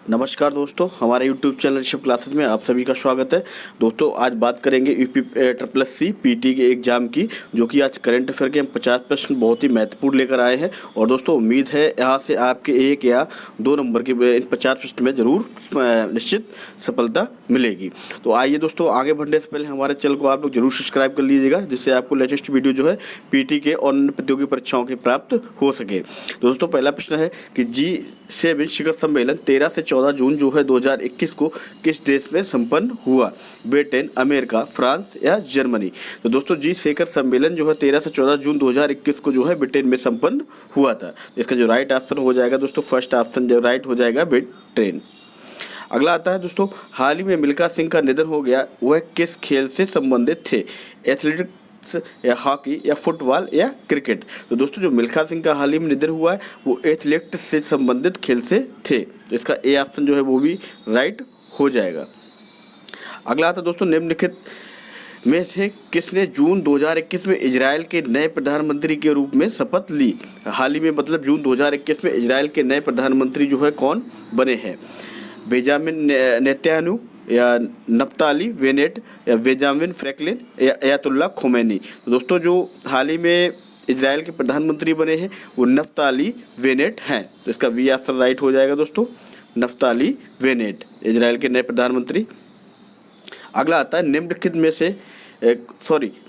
नमस्कार दोस्तों, हमारे YouTube चैनल ऋषभ क्लासेस में आप सभी का स्वागत है। दोस्तों आज बात करेंगे यूपी ट्रिपल सी पीटी के एग्ज़ाम की, जो कि आज करंट अफेयर के हम 50 प्रश्न बहुत ही महत्वपूर्ण लेकर आए हैं। और दोस्तों उम्मीद है यहाँ से आपके 1 या 2 नंबर के इन 50 प्रश्न में ज़रूर निश्चित सफलता मिलेगी। तो आइए दोस्तों, आगे बढ़ने से पहले हमारे चैनल को आप लोग जरूर सब्सक्राइब कर लीजिएगा, जिससे आपको लेटेस्ट वीडियो जो है पीटी के और अन्य प्रतियोगी परीक्षाओं के प्राप्त हो सके। दोस्तों पहला प्रश्न है कि G7 शिखर सम्मेलन 13 से 14 जून जो है 2021 को किस देश में संपन्न हुआ? ब्रिटेन, अमेरिका, फ्रांस या जर्मनी? तो दोस्तों जी शिखर सम्मेलन जो है 13 से 14 जून 2021 को जो है ब्रिटेन में संपन्न हुआ था। इसका जो राइट ऑप्शन हो जाएगा दोस्तों, फर्स्ट ऑप्शन जो राइट हो जाएगा ब्रिटेन। अगला आता है दोस्तों, हाल ही में मिल्खा सिंह का निधन हो गया, वह किस खेल से संबंधित थे? एथलेटिक्स या हॉकी या फुटबॉल या क्रिकेट? तो दोस्तों जो मिल्खा सिंह का हाल ही में निधन हुआ है वो एथलेटिक्स से संबंधित खेल से थे। तो इसका ए ऑप्शन जो है वो भी राइट हो जाएगा। अगला आता है दोस्तों, निम्नलिखित में से किसने जून 2021 में इजराइल के नए प्रधानमंत्री के रूप में शपथ ली? हाल ही में मतलब जून 2021 में इजराइल के नए प्रधानमंत्री जो है कौन बने हैं? बेंजामिन नेतन्याहू या नफ्ताली बेनेट या बेंजामिन फ्रैंकलिन या अयातुल्लाह खोमेनी? तो दोस्तों जो हाल ही में इजराइल के प्रधानमंत्री बने हैं वो नफ्ताली बेनेट हैं। तो इसका वी ऑप्शन राइट हो जाएगा दोस्तों, नफ्ताली बेनेट इजराइल के नए प्रधानमंत्री। अगला आता है,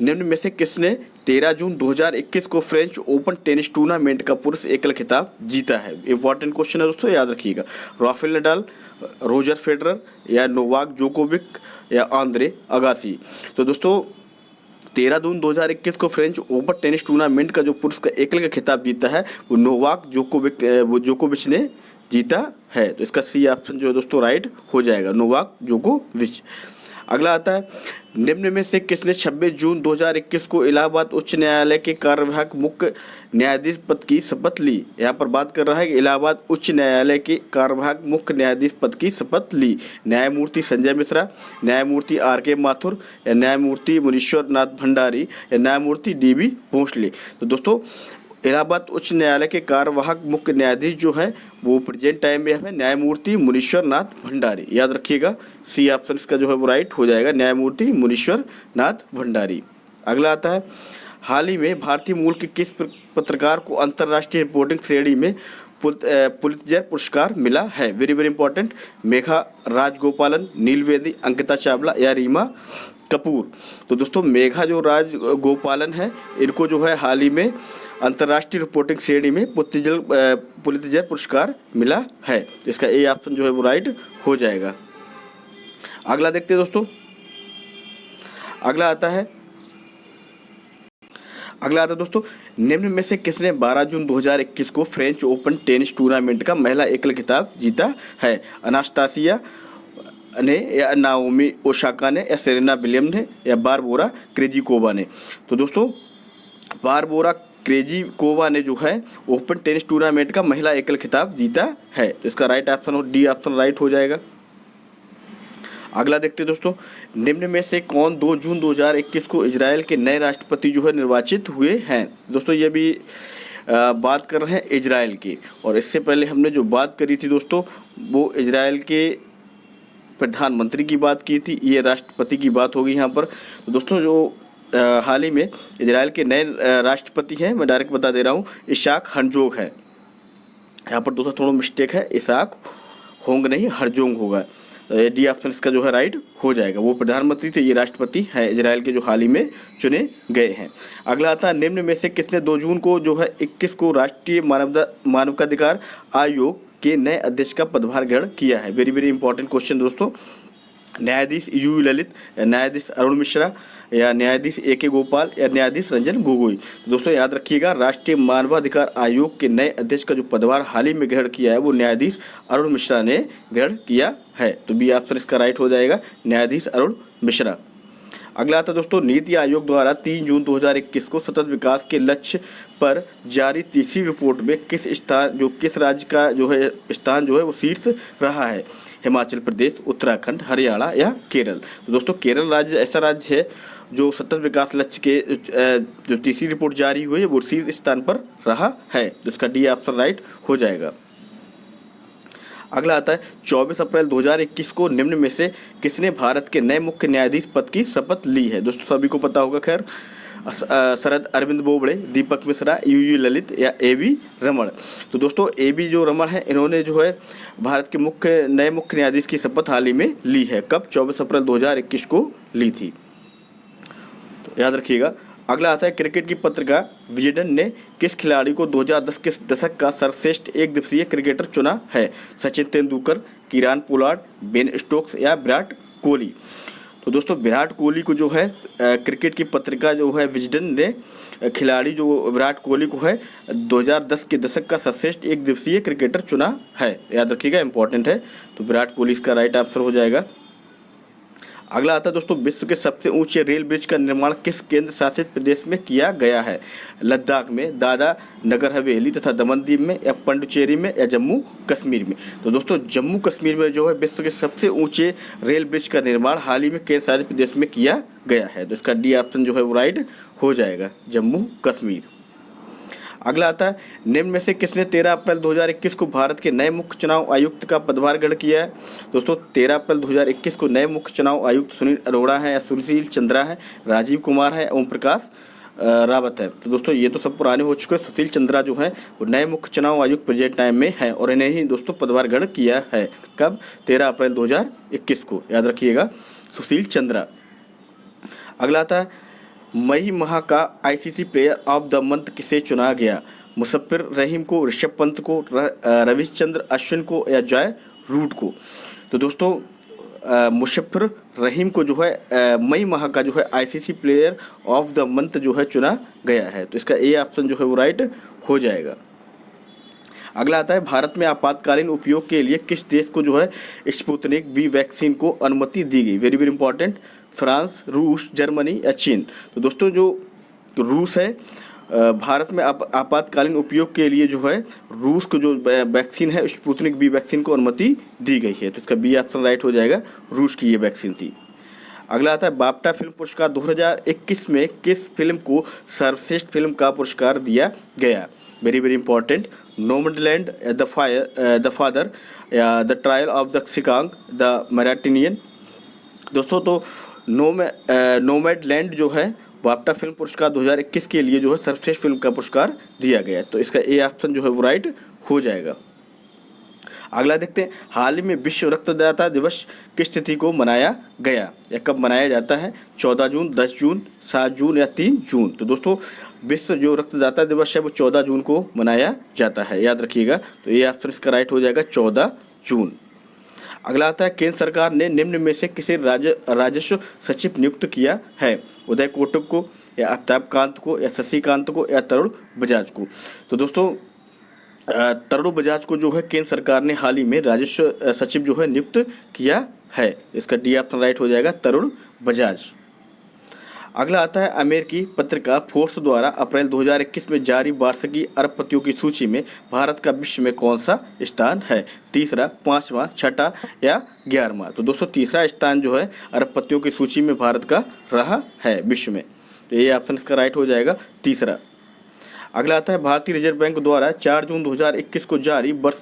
निम्न में से किसने 13 जून 2021 को फ्रेंच ओपन टेनिस टूर्नामेंट का पुरुष एकल खिताब जीता है? इंपॉर्टेंट क्वेश्चन है दोस्तों, याद रखिएगा। राफेल नडाल, रोजर फेडरर या नोवाक जोकोविक या आंद्रे अगासी? तो दोस्तों 13 जून 2021 को फ्रेंच ओपन टेनिस टूर्नामेंट का जो पुरुष का एकल का खिताब जीता है वो नोवाक जोकोविच ने जीता है। तो इसका सी ऑप्शन जो है दोस्तों राइट हो जाएगा, नोवाक जोकोविच। अगला आता है, निम्न में से किसने 26 जून 2021 को इलाहाबाद उच्च न्यायालय के कार्यवाहक मुख्य न्यायाधीश पद की शपथ ली? यहाँ पर बात कर रहा है कि इलाहाबाद उच्च न्यायालय के कार्यवाहक मुख्य न्यायाधीश पद की शपथ ली। न्यायमूर्ति संजय मिश्रा, न्यायमूर्ति R.K. माथुर या न्यायमूर्ति मुनीश्वर नाथ भंडारी या न्यायमूर्ति D.B. भोसले? तो दोस्तों इलाहाबाद उच्च न्यायालय के कार्यवाहक मुख्य न्यायाधीश जो है वो प्रेजेंट टाइम में है न्यायमूर्ति मुनीश्वर नाथ भंडारी। याद रखिएगा, सी ऑप्शन इसका जो है वो राइट हो जाएगा, न्यायमूर्ति मुनीश्वर नाथ भंडारी। अगला आता है, हाल ही में भारतीय मूल के किस पत्रकार को अंतर्राष्ट्रीय रिपोर्टिंग श्रेणी में पुलित्जर पुरस्कार मिला है? Very very important. Megha Rajagopalan, Neil Bedi, Ankita Chawla या रीमा कपूर? तो दोस्तों मेघा जो राजगोपालन है इनको जो है हाल ही में अंतर्राष्ट्रीय रिपोर्टिंग श्रेणी में पुलित्जर पुरस्कार मिला है। इसका ए ऑप्शन जो है वो राइट हो जाएगा। अगला देखते हैं दोस्तों, अगला आता है दोस्तों, निम्न में से किसने 12 जून 2021 को फ्रेंच ओपन टेनिस टूर्नामेंट का महिला एकल खिताब जीता है? अनास्तासिया ने या नाओमी ओसाका ने या सेरेना विलियम्स ने या बारबोरा क्रेजिकोवा ने? तो दोस्तों बारबोरा क्रेजिकोवा ने जो है ओपन टेनिस टूर्नामेंट का महिला एकल खिताब जीता है। तो इसका राइट ऑप्शन और डी ऑप्शन राइट हो जाएगा। अगला देखते हैं दोस्तों, निम्न में से कौन 2 जून 2021 को इजराइल के नए राष्ट्रपति जो है निर्वाचित हुए हैं? दोस्तों ये भी बात कर रहे हैं इजराइल की, और इससे पहले हमने जो बात करी थी दोस्तों वो इजराइल के प्रधानमंत्री की बात की थी, ये राष्ट्रपति की बात होगी यहाँ पर। तो दोस्तों जो हाल ही में इजराइल के नए राष्ट्रपति हैं, मैं डायरेक्ट बता दे रहा हूँ, इसाक हर्जोग है। यहाँ पर दोस्तों थोड़ा मिस्टेक है, इसाक होंग नहीं हर्जोग होगा। डी ऑप्शन इसका जो है राइट हो जाएगा। वो प्रधानमंत्री थे, ये राष्ट्रपति हैं इजराइल के जो हाल ही में चुने गए हैं। अगला आता है, निम्न में से किसने 2 जून को जो है 21 को राष्ट्रीय मानवाधिकार आयोग के नए अध्यक्ष का पदभार ग्रहण किया है? वेरी वेरी इंपॉर्टेंट क्वेश्चन दोस्तों। न्यायाधीश यू ललित, न्यायाधीश अरुण मिश्रा या न्यायाधीश A.K. गोपाल या न्यायाधीश रंजन गोगोई? तो दोस्तों याद रखिएगा, राष्ट्रीय मानवाधिकार आयोग के नए अध्यक्ष का जो पदभार हाल ही में ग्रहण किया है वो न्यायाधीश अरुण मिश्रा ने ग्रहण किया है। तो बी ऑप्शन इसका राइट हो जाएगा, न्यायाधीश अरुण मिश्रा। अगला आता दोस्तों, नीति आयोग द्वारा 3 जून 2021 को सतत विकास के लक्ष्य पर जारी तीसरी रिपोर्ट में किस राज्य का जो है स्थान जो है वो शीर्ष रहा है? हिमाचल प्रदेश, उत्तराखंड, हरियाणा या केरल? तो दोस्तों केरल राज्य ऐसा राज्य है जो सतत विकास लक्ष्य के जो तीसरी रिपोर्ट जारी हुई है वो शीर्ष स्थान पर रहा है। तो इसका डी ऑप्शन राइट हो जाएगा। अगला आता है 24 अप्रैल 2021 को निम्न में से किसने भारत के नए मुख्य न्यायाधीश पद की शपथ ली है। दोस्तों सभी को पता होगा खैर, शरद अरविंद बोबड़े, दीपक मिश्रा, यूयू ललित या एवी रमण। तो दोस्तों एवी जो रमण है, इन्होंने जो है भारत के नए मुख्य न्यायाधीश की शपथ हाल ही में ली है। कब? 24 अप्रैल 2021 को ली थी, तो याद रखिएगा। अगला आता है क्रिकेट की पत्रिका विजडन ने किस खिलाड़ी को 2010 के दशक का सर्वश्रेष्ठ एक दिवसीय क्रिकेटर चुना है। सचिन तेंदुलकर, किरान पोलार्ड, बेन स्टोक्स या विराट कोहली। तो दोस्तों विराट कोहली को जो है क्रिकेट की पत्रिका जो है विजडन ने खिलाड़ी जो विराट कोहली को है 2010 के दशक का सर्वश्रेष्ठ एक दिवसीय क्रिकेटर चुना है। याद रखिएगा, इंपॉर्टेंट है। तो विराट कोहली इसका राइट आंसर हो जाएगा। अगला आता है दोस्तों विश्व के सबसे ऊंचे रेल ब्रिज का निर्माण किस केंद्र शासित प्रदेश में किया गया है। लद्दाख में, दादरा नगर हवेली तथा दमन दीव में या पंडुचेरी में या जम्मू कश्मीर में। तो दोस्तों जम्मू कश्मीर में जो है विश्व के सबसे ऊंचे रेल ब्रिज का निर्माण हाल ही में केंद्र शासित प्रदेश में किया गया है। तो इसका डी ऑप्शन जो है वो राइट हो जाएगा, जम्मू कश्मीर। अगला आता है निम्न में से किसने 13 अप्रैल 2021 को भारत के नए मुख्य चुनाव आयुक्त का पदभार ग्रहण किया है। दोस्तों 13 अप्रैल 2021 को नए मुख्य चुनाव आयुक्त सुनील अरोड़ा हैं या सुशील चंद्रा है, राजीव कुमार है, ओम प्रकाश रावत है। तो दोस्तों ये तो सब पुराने हो चुके हैं। सुशील चंद्रा जो है वो नए मुख्य चुनाव आयुक्त प्रेजेंट टाइम में है और इन्हें ही दोस्तों पदभार ग्रहण किया है। कब? 13 अप्रैल 2021 को, याद रखिएगा, सुशील चंद्रा। अगला आता है मई माह का ICC player of the month किसे चुना गया। मुशफ़िर रहीम को, ऋषभ पंत को, रविचंद्र अश्विन को या जॉय रूट को। तो दोस्तों मुशफ़िर रहीम को जो है मई माह का जो है ICC player of the month जो है चुना गया है। तो इसका ए ऑप्शन जो है वो राइट हो जाएगा। अगला आता है भारत में आपातकालीन उपयोग के लिए किस देश को जो है स्पुतनिक वी वैक्सीन को अनुमति दी गई। वेरी वेरी इंपॉर्टेंट, फ्रांस, रूस, जर्मनी या चीन। तो दोस्तों जो रूस है भारत में आपातकालीन उपयोग के लिए जो है रूस को जो वैक्सीन है स्पुतनिक वी वैक्सीन को अनुमति दी गई है। तो इसका बी ऑप्शन राइट हो जाएगा, रूस की ये वैक्सीन थी। अगला आता है बाफ्टा फिल्म पुरस्कार 2021 में किस फिल्म को सर्वश्रेष्ठ फिल्म का पुरस्कार दिया गया। Very very important, Nomadland, the father या the trial of the Chicago, the Mauritanian. दोस्तों तो नोमैडलैंड जो है बाफ्टा फिल्म पुरस्कार 2021 के लिए जो है सर्वश्रेष्ठ फिल्म का पुरस्कार दिया गया है। तो इसका ए ऑप्शन जो है वो राइट हो जाएगा। अगला देखते हैं हाल ही में विश्व रक्तदाता दिवस किस तिथि को मनाया गया या कब मनाया जाता है। 14 जून, 10 जून, 7 जून या 3 जून। तो दोस्तों विश्व जो रक्तदाता दिवस है वो 14 जून को मनाया जाता है, याद रखिएगा। तो ये ऑप्शन इसका राइट हो जाएगा, 14 जून। अगला आता है केंद्र सरकार ने निम्न में से किसे राजस्व सचिव नियुक्त किया है। उदय कोटक को या अमिताभ कांत को या शशिकांत को या तरुण बजाज को। तो दोस्तों तरुण बजाज को जो है केंद्र सरकार ने हाल ही में राजस्व सचिव जो है नियुक्त किया है। इसका डी ऑप्शन राइट हो जाएगा, तरुण बजाज। अगला आता है अमेरिकी पत्रिका फोर्ब्स द्वारा अप्रैल 2021 में जारी वार्षिकी अरबपतियों की सूची में भारत का विश्व में कौन सा स्थान है। तीसरा, पाँचवा, छठा या 11वां। तो दोस्तों तीसरा स्थान जो है अरबपतियों की सूची में भारत का रहा है विश्व में। तो ये ऑप्शन इसका राइट हो जाएगा, तीसरा। अगला आता है भारतीय रिजर्व बैंक द्वारा 4 जून 2021 को जारी वर्ष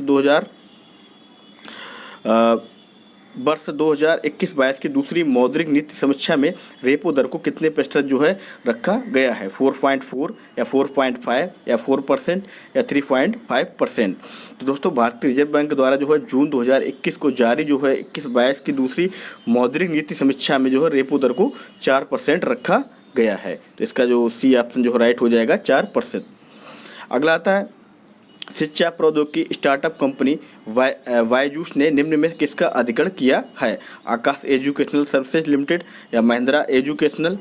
2021-22 की दूसरी मौद्रिक नीति समीक्षा में रेपो दर को कितने प्रतिशत जो है रखा गया है। 4.4 या 4.5 या 4% या 3.5%। तो दोस्तों भारतीय रिजर्व बैंक द्वारा जो है जून 2021 को जारी जो है 21-22 की दूसरी मौद्रिक नीति समीक्षा में जो है रेपो दर को 4% रखा गया है। तो इसका जो सी ऑप्शन जो है राइट हो जाएगा, 4%। अगला आता है शिक्षा प्रौद्योगिकी स्टार्टअप कंपनी बायजूस ने निम्न में किसका अधिग्रहण किया है। आकाश एजुकेशनल सर्विसेज लिमिटेड या महिंद्रा एजुकेशनल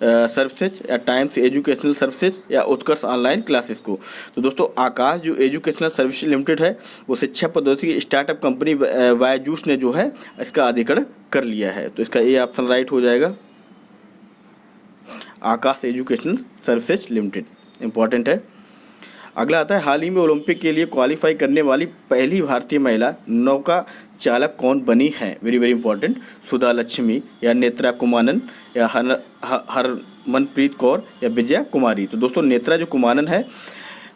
सर्विसेज या टाइम्स एजुकेशनल सर्विसेज या उत्कर्ष ऑनलाइन क्लासेस को। तो दोस्तों आकाश जो एजुकेशनल सर्विसेज लिमिटेड है वो शिक्षा प्रौद्योगिकी स्टार्टअप कंपनी बायजूस ने जो है इसका अधिग्रहण कर लिया है। तो इसका ये ऑप्शन राइट हो जाएगा, आकाश एजुकेशनल सर्विसेज लिमिटेड, इंपॉर्टेंट है। अगला आता है हाल ही में ओलंपिक के लिए क्वालिफाई करने वाली पहली भारतीय महिला नौका चालक कौन बनी है। वेरी वेरी इंपॉर्टेंट, सुधा लक्ष्मी या नेत्रा कुमानन या हरमनप्रीत कौर या विजया कुमारी। तो दोस्तों नेत्रा जो कुमानन है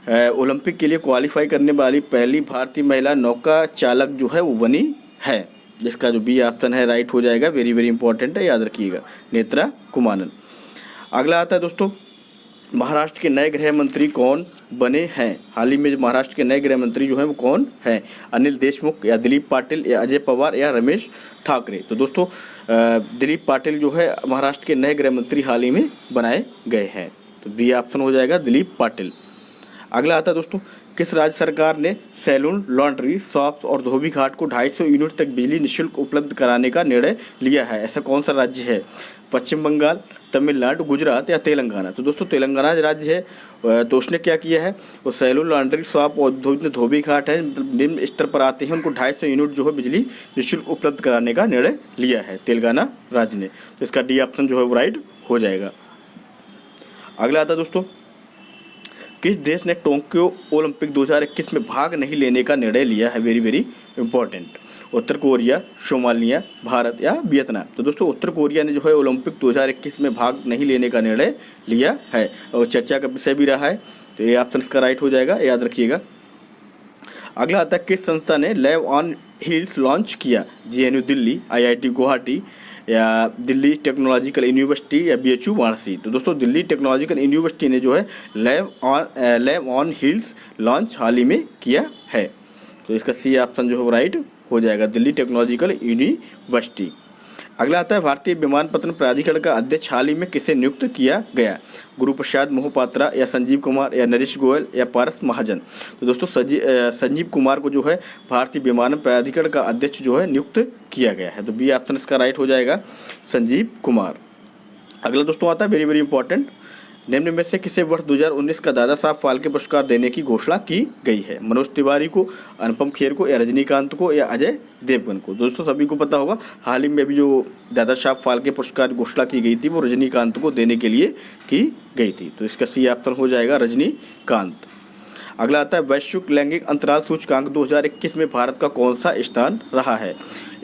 ओलंपिक के लिए क्वालिफाई करने वाली पहली भारतीय महिला नौका चालक जो है वो बनी है, जिसका जो बी ऑप्शन है राइट हो जाएगा। वेरी वेरी इंपॉर्टेंट है, याद रखिएगा, नेत्रा कुमारन। अगला आता है दोस्तों, महाराष्ट्र के नए गृह मंत्री कौन बने हैं? हाल ही में जो महाराष्ट्र के नए गृह मंत्री जो हैं वो कौन हैं? अनिल देशमुख या दिलीप पाटिल या अजय पवार या रमेश ठाकरे? तो दोस्तों दिलीप पाटिल जो है महाराष्ट्र के नए गृह मंत्री हाल ही में बनाए गए हैं, तो बी ऑप्शन हो जाएगा दिलीप पाटिल। अगला आता है दोस्तों, किस राज्य सरकार ने सैलून, लॉन्ड्री, शॉप्स और धोबी घाट को 250 यूनिट तक बिजली निःशुल्क उपलब्ध कराने का निर्णय लिया है? ऐसा कौन सा राज्य है? पश्चिम बंगाल, तमिलनाडु, गुजरात या तेलंगाना? तो दोस्तों तेलंगाना राज्य है। तो उसने क्या किया है, वो सैलून, लॉन्ड्री, शॉप और धोबी घाट है निम्न स्तर पर आते हैं, उनको 250 यूनिट जो है बिजली निःशुल्क उपलब्ध कराने का निर्णय लिया है तेलंगाना राज्य ने। तो इसका डी ऑप्शन जो है वो राइट हो जाएगा। अगला आता है दोस्तों, किस देश ने टोक्यो ओलंपिक 2021 में भाग नहीं लेने का निर्णय लिया है? Very very important. उत्तर कोरिया, सोमालिया, भारत या वियतनाम? तो दोस्तों उत्तर कोरिया ने जो है ओलंपिक 2021 में भाग नहीं लेने का निर्णय लिया है और चर्चा का विषय भी रहा है, तो ये ऑप्शन इसका राइट हो जाएगा, याद रखिएगा। अगला आता है, किस संस्था ने लैब ऑन व्हील्स लॉन्च किया? JNU दिल्ली, IIT गुवाहाटी या दिल्ली टेक्नोलॉजिकल यूनिवर्सिटी या BHU वाराणसी? तो दोस्तों दिल्ली टेक्नोलॉजिकल यूनिवर्सिटी ने जो है लैब ऑन व्हील्स लॉन्च हाल ही में किया है, तो इसका सी ऑप्शन जो है राइट हो जाएगा, दिल्ली टेक्नोलॉजिकल यूनिवर्सिटी। अगला आता है, भारतीय विमानपत्तन प्राधिकरण का अध्यक्ष हाल ही में किसे नियुक्त किया गया? गुरु प्रसाद मोहपात्रा या संजीव कुमार या नरेश गोयल या पारस महाजन? तो दोस्तों संजीव कुमार को जो है भारतीय विमानन प्राधिकरण का अध्यक्ष जो है नियुक्त किया गया है, तो बी ऑप्शन इसका राइट हो जाएगा, संजीव कुमार। अगला दोस्तों आता है वेरी वेरी इंपॉर्टेंट, निम्न में से किसे वर्ष 2019 का दादा साहब फाल्के पुरस्कार देने की घोषणा की गई है? मनोज तिवारी को, अनुपम खेर को या रजनीकांत को या अजय देवगन को? दोस्तों सभी को पता होगा हाल ही में अभी जो दादा साहब फाल्के पुरस्कार घोषणा की गई थी वो रजनीकांत को देने के लिए की गई थी, तो इसका सी ऑप्शन हो जाएगा रजनीकांत। अगला आता है, वैश्विक लैंगिक अंतराल सूचकांक 2021 में भारत का कौन सा स्थान रहा है?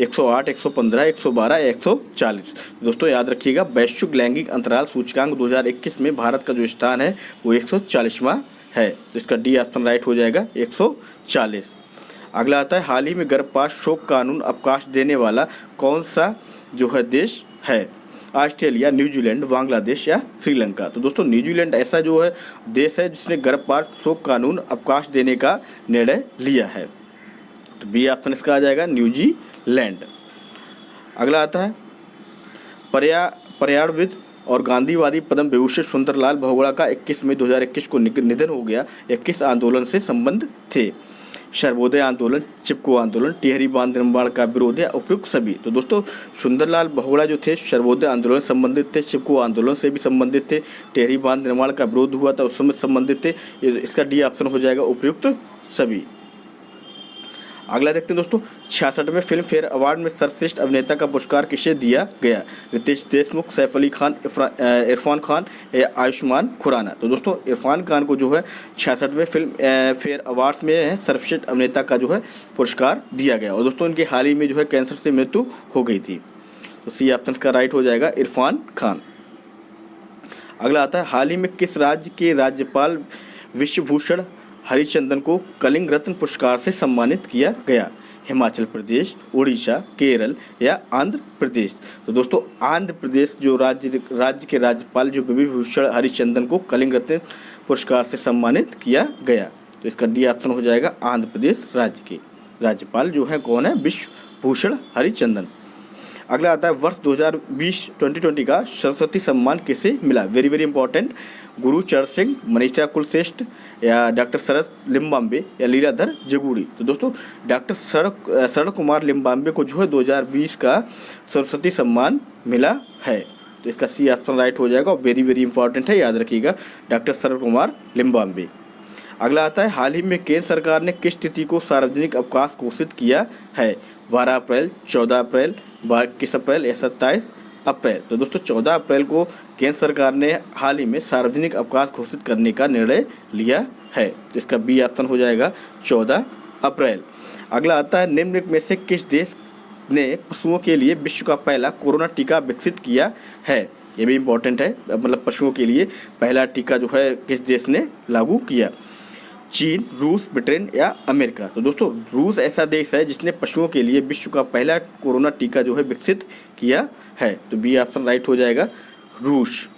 108, 115, 112 या 140? दोस्तों याद रखिएगा, वैश्विक लैंगिक अंतराल सूचकांक 2021 में भारत का जो स्थान है वो 140वां है, तो इसका डी ऑप्शन राइट हो जाएगा, 140। अगला आता है, हाल ही में गर्भपात शोक कानून अवकाश देने वाला कौन सा जो है देश है? ऑस्ट्रेलिया, न्यूजीलैंड, बांग्लादेश या श्रीलंका? तो दोस्तों न्यूजीलैंड ऐसा जो है देश है जिसने गर्भपात शोक कानून अवकाश देने का निर्णय लिया है, तो बी ऑप्शन इसका आ जाएगा, न्यूजीलैंड। अगला आता है, पर्यावरणविद और गांधीवादी पद्म विभूषण सुंदरलाल बहुगुणा का 21 मई 2021 को निधन हो गया। 21 आंदोलन से संबंध थे? सर्वोदय आंदोलन, चिपको आंदोलन, टिहरी बांध निर्माण का विरोध या उपयुक्त सभी? तो दोस्तों सुंदरलाल बहुगुणा जो थे सर्वोदय आंदोलन से संबंधित थे, चिपको आंदोलन से भी संबंधित थे, टिहरी बांध निर्माण का विरोध हुआ था उससे संबंधित थे, इसका डी ऑप्शन हो जाएगा, उपयुक्त सभी। अगला देखते हैं दोस्तों, 66वें फिल्म फेयर अवार्ड में सर्वश्रेष्ठ अभिनेता का पुरस्कार किसे दिया गया? रितेश देशमुख, सैफ अली खान, इरफान खान या आयुष्मान खुराना? तो दोस्तों इरफान खान को जो है 66वें फिल्म फेयर अवार्ड्स में सर्वश्रेष्ठ अभिनेता का जो है पुरस्कार दिया गया, और दोस्तों इनके हाल ही में जो है कैंसर से मृत्यु हो गई थी, तो सी ऑप्शन का राइट हो जाएगा, इरफान खान। अगला आता है, हाल ही में किस राज्य के राज्यपाल विश्वभूषण हरिचंदन को कलिंग रत्न पुरस्कार से सम्मानित किया गया? हिमाचल प्रदेश, उड़ीसा, केरल या आंध्र प्रदेश? तो दोस्तों आंध्र प्रदेश जो राज्य के राज्यपाल जो विभूषण हरिचंदन को कलिंग रत्न पुरस्कार से सम्मानित किया गया, तो इसका डी ऑप्शन हो जाएगा, आंध्र प्रदेश राज्य के राज्यपाल जो है कौन है? विश्वभूषण हरिचंदन। अगला आता है, वर्ष 2020 का सरस्वती सम्मान किसे मिला? Very very important, Gurucharan Singh, Manisha Kulshreshtha या डॉक्टर शरद लिम्बाम्बे या लीलाधर जगूड़ी? तो दोस्तों डॉक्टर शरद कुमार लिम्बाम्बे को जो है 2020 का सरस्वती सम्मान मिला है, तो इसका सी ऑप्शन राइट हो जाएगा, और वेरी वेरी इंपॉर्टेंट है, याद रखिएगा, डॉक्टर शरद कुमार लिम्बाम्बे। अगला आता है, हाल ही में केंद्र सरकार ने किस तिथि को सार्वजनिक अवकाश घोषित किया है? 12 अप्रैल, 14 अप्रैल, 21 अप्रैल या 27 अप्रैल? तो दोस्तों 14 अप्रैल को केंद्र सरकार ने हाल ही में सार्वजनिक अवकाश घोषित करने का निर्णय लिया है, तो इसका बी ऑप्शन हो जाएगा, 14 अप्रैल। अगला आता है, निम्न में से किस देश ने पशुओं के लिए विश्व का पहला कोरोना टीका विकसित किया है? ये भी इम्पोर्टेंट है, मतलब पशुओं के लिए पहला टीका जो है किस देश ने लागू किया? चीन, रूस, ब्रिटेन या अमेरिका? तो दोस्तों रूस ऐसा देश है जिसने पशुओं के लिए विश्व का पहला कोरोना टीका जो है विकसित किया है। तो बी ऑप्शन राइट हो जाएगा, रूस।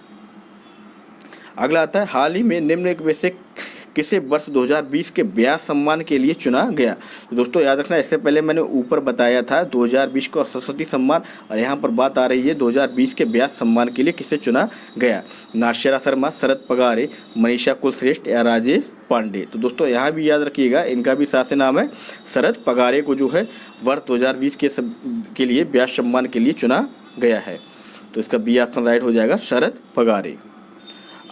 अगला आता है हाल ही में निम्न में से किसे वर्ष 2020 के व्यास सम्मान के लिए चुना गया? तो दोस्तों याद रखना, इससे पहले मैंने ऊपर बताया था 2020 को सरस्वती सम्मान, और यहाँ पर बात आ रही है 2020 के व्यास सम्मान के लिए किसे चुना गया? नाश्यरा शर्मा, शरद पगारे, मनीषा कुलश्रेष्ठ या राजेश पांडे? तो दोस्तों यहाँ भी याद रखिएगा, इनका भी साथ से नाम है शरद पगारे को जो है वर्ष 2020 के लिए व्यास सम्मान के लिए चुना गया है। तो इसका बी ऑप्शन राइट हो जाएगा, शरद पगारे।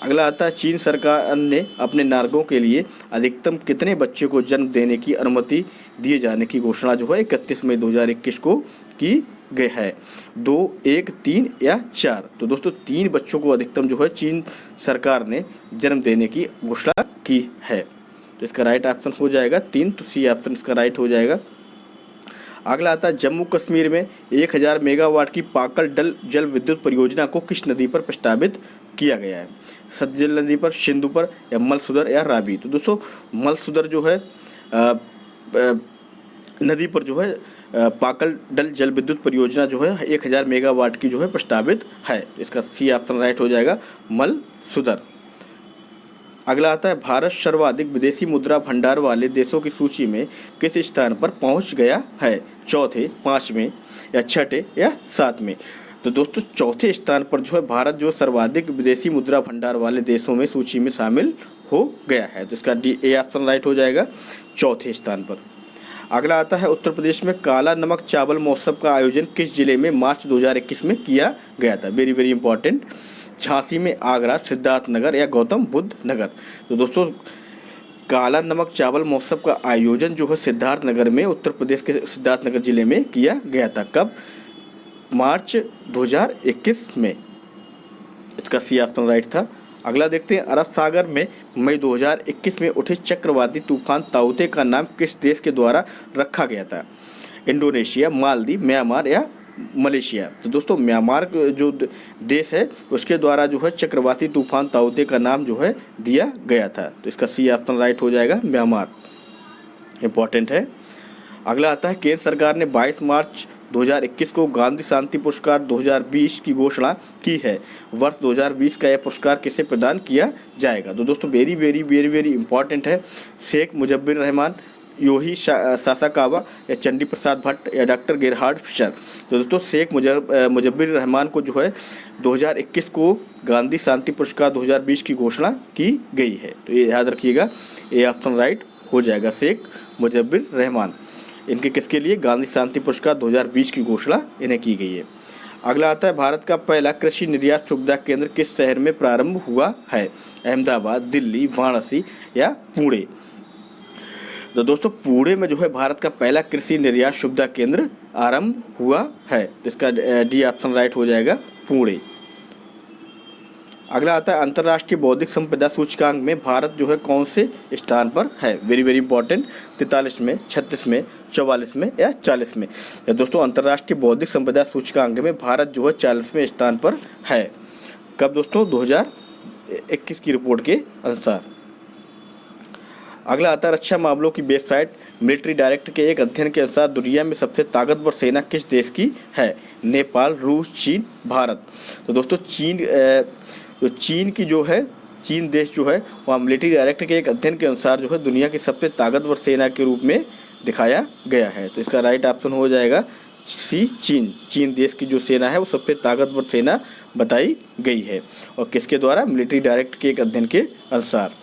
अगला आता है चीन सरकार ने अपने नागरिकों के लिए अधिकतम कितने बच्चे को जन्म देने की अनुमति दिए जाने की घोषणा जो है 31 मई 2021 को की गई है? 2, 1, 3 या 4? तो दोस्तों 3 बच्चों को अधिकतम जो है चीन सरकार ने जन्म देने की घोषणा की है। तो इसका राइट ऑप्शन हो जाएगा 3, तो सी ऑप्शन इसका राइट हो जाएगा। अगला आता है जम्मू कश्मीर में 1000 मेगावाट की पाकल डल जल विद्युत परियोजना को किस नदी पर प्रस्तावित किया गया है? सतलज नदी पर, सिंधु पर या मलसूदर या रावी? तो दोस्तों मलसूदर जो है नदी पर जो है पाकल डल जल विद्युत परियोजना जो है 1000 मेगावाट की जो है प्रस्तावित है। इसका सी ऑप्शन राइट हो जाएगा, मलसूदर। अगला आता है भारत सर्वाधिक विदेशी मुद्रा भंडार वाले देशों की सूची में किस स्थान पर पहुंच गया है? चौथे, 5वें या छठे या 7वें? तो दोस्तों चौथे स्थान पर जो है भारत जो सर्वाधिक विदेशी मुद्रा भंडार वाले देशों में सूची में शामिल हो गया है। तो इसका डी ए ऑप्शन राइट हो जाएगा, चौथे स्थान पर। अगला आता है उत्तर प्रदेश में काला नमक चावल महोत्सव का आयोजन किस जिले में मार्च 2021 में किया गया था? Very very important. झांसी में, आगरा, सिद्धार्थनगर या गौतम बुद्ध नगर? तो दोस्तों काला नमक चावल महोत्सव का आयोजन जो है सिद्धार्थनगर में, उत्तर प्रदेश के सिद्धार्थनगर जिले में किया गया था। कब? मार्च 2021 में। इसका सी ऑप्शन राइट था। अगला देखते हैं अरब सागर में मई 2021 में उठे चक्रवाती तूफान ताउते का नाम किस देश के द्वारा रखा गया था? इंडोनेशिया, मालदीव, म्यांमार या मलेशिया? तो दोस्तों म्यांमार जो देश है उसके द्वारा जो है चक्रवाती तूफान ताउते का नाम जो है दिया गया था। तो इसका सी ऑप्शन राइट हो जाएगा, म्यांमार। इम्पॉर्टेंट है। अगला आता है केंद्र सरकार ने 22 मार्च 2021 को गांधी शांति पुरस्कार 2020 की घोषणा की है। वर्ष 2020 का यह पुरस्कार किसे प्रदान किया जाएगा? तो दोस्तों very very very very important है। शेख मुजब्बिर रहमान, योही सासाकावा या चंडी प्रसाद भट्ट या डॉक्टर गेरहार्ड फिशर? तो दोस्तों शेख मुजब्बिर रहमान को जो है 2021 को गांधी शांति पुरस्कार 2020 की घोषणा की गई है। तो ये याद रखिएगा, ये ऑप्शन राइट हो जाएगा, शेख मुजब्बिर रहमान। इनके किसके लिए? गांधी शांति पुरस्कार 2020 की घोषणा इन्हें की गई है। अगला आता है भारत का पहला कृषि निर्यात सुविधा केंद्र किस शहर में प्रारंभ हुआ है? अहमदाबाद, दिल्ली, वाराणसी या पुणे? तो दोस्तों पुणे में जो है भारत का पहला कृषि निर्यात सुविधा केंद्र आरंभ हुआ है। इसका डी ऑप्शन राइट हो जाएगा, पुणे। अगला आता है अंतर्राष्ट्रीय बौद्धिक संपदा सूचकांक में भारत जो है कौन से स्थान पर है? Very very important. 43 में, 36 में, 44 में या 40 में? दोस्तों अंतर्राष्ट्रीय बौद्धिक संपदा सूचकांक में भारत जो है 40वें स्थान पर है। कब दोस्तों? 2021 की रिपोर्ट के अनुसार। अगला आता है रक्षा मामलों की वेबसाइट मिलिट्री डायरेक्ट के एक अध्ययन के अनुसार दुनिया में सबसे ताकतवर सेना किस देश की है? नेपाल, रूस, चीन, भारत? तो दोस्तों चीन की जो है, चीन देश जो है वहाँ मिलिट्री डायरेक्ट के एक अध्ययन के अनुसार जो है दुनिया की सबसे ताकतवर सेना के रूप में दिखाया गया है। तो इसका राइट ऑप्शन हो जाएगा सी, चीन। चीन देश की जो सेना है वो सबसे ताकतवर सेना बताई गई है, और किसके द्वारा? मिलिट्री डायरेक्ट के एक अध्ययन के अनुसार।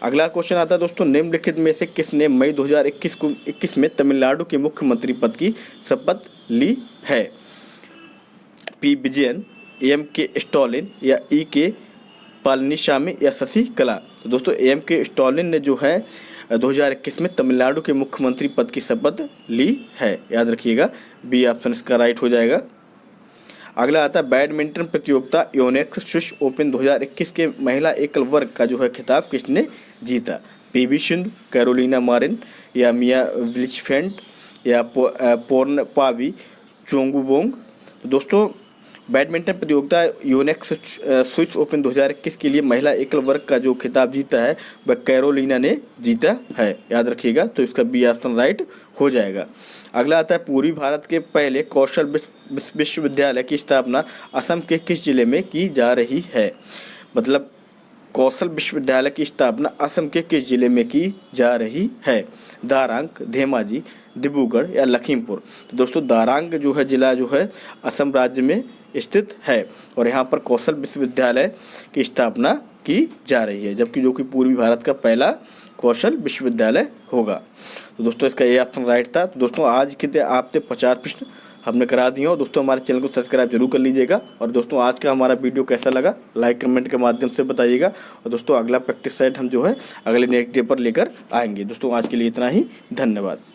अगला क्वेश्चन आता है दोस्तों निम्नलिखित में से किसने मई 2021 में तमिलनाडु के मुख्यमंत्री पद की शपथ ली है? पी विजयन, एम के स्टालिन या ई के पलनीसामी या शशि कला? तो दोस्तों एम के स्टालिन ने जो है 2021 में तमिलनाडु के मुख्यमंत्री पद की शपथ ली है। याद रखिएगा, बी ऑप्शन इसका राइट हो जाएगा। अगला आता है बैडमिंटन प्रतियोगिता योनेक्स स्विस ओपन 2021 के महिला एकल वर्ग का जो है खिताब किसने जीता? पीवी सिंधु, कैरोलिना मारिन या मिया ब्लिचफेंट या पोर्नपावी चोंगुबोंग? तो दोस्तों बैडमिंटन प्रतियोगिता यूनेक्स स्विस ओपन 2021 के लिए महिला एकल वर्ग का जो खिताब जीता है वह कैरोलिना ने जीता है, याद रखिएगा। तो इसका बी ऑप्शन राइट हो जाएगा। अगला आता है पूर्वी भारत के पहले कौशल विश्वविद्यालय की स्थापना असम के किस जिले में की जा रही है। मतलब कौशल विश्वविद्यालय की स्थापना असम के किस जिले में की जा रही है। दारांग, धेमाजी, डिब्रूगढ़ या लखीमपुर। तो दोस्तों दारांग जो है जिला जो है असम राज्य में स्थित है और यहाँ पर कौशल विश्वविद्यालय की स्थापना की जा रही है, जबकि जो कि पूर्वी भारत का पहला कौशल विश्वविद्यालय होगा। तो दोस्तों इसका ये ऑप्शन राइट था। तो दोस्तों आज के आपसे 50 प्रश्न हमने करा दिए और दोस्तों हमारे चैनल को सब्सक्राइब जरूर कर लीजिएगा। और दोस्तों आज का हमारा वीडियो कैसा लगा लाइक कमेंट के माध्यम से बताइएगा। और दोस्तों अगला प्रैक्टिस सेट हम जो है अगले नेक्स्ट डे पर लेकर आएंगे। दोस्तों आज के लिए इतना ही, धन्यवाद।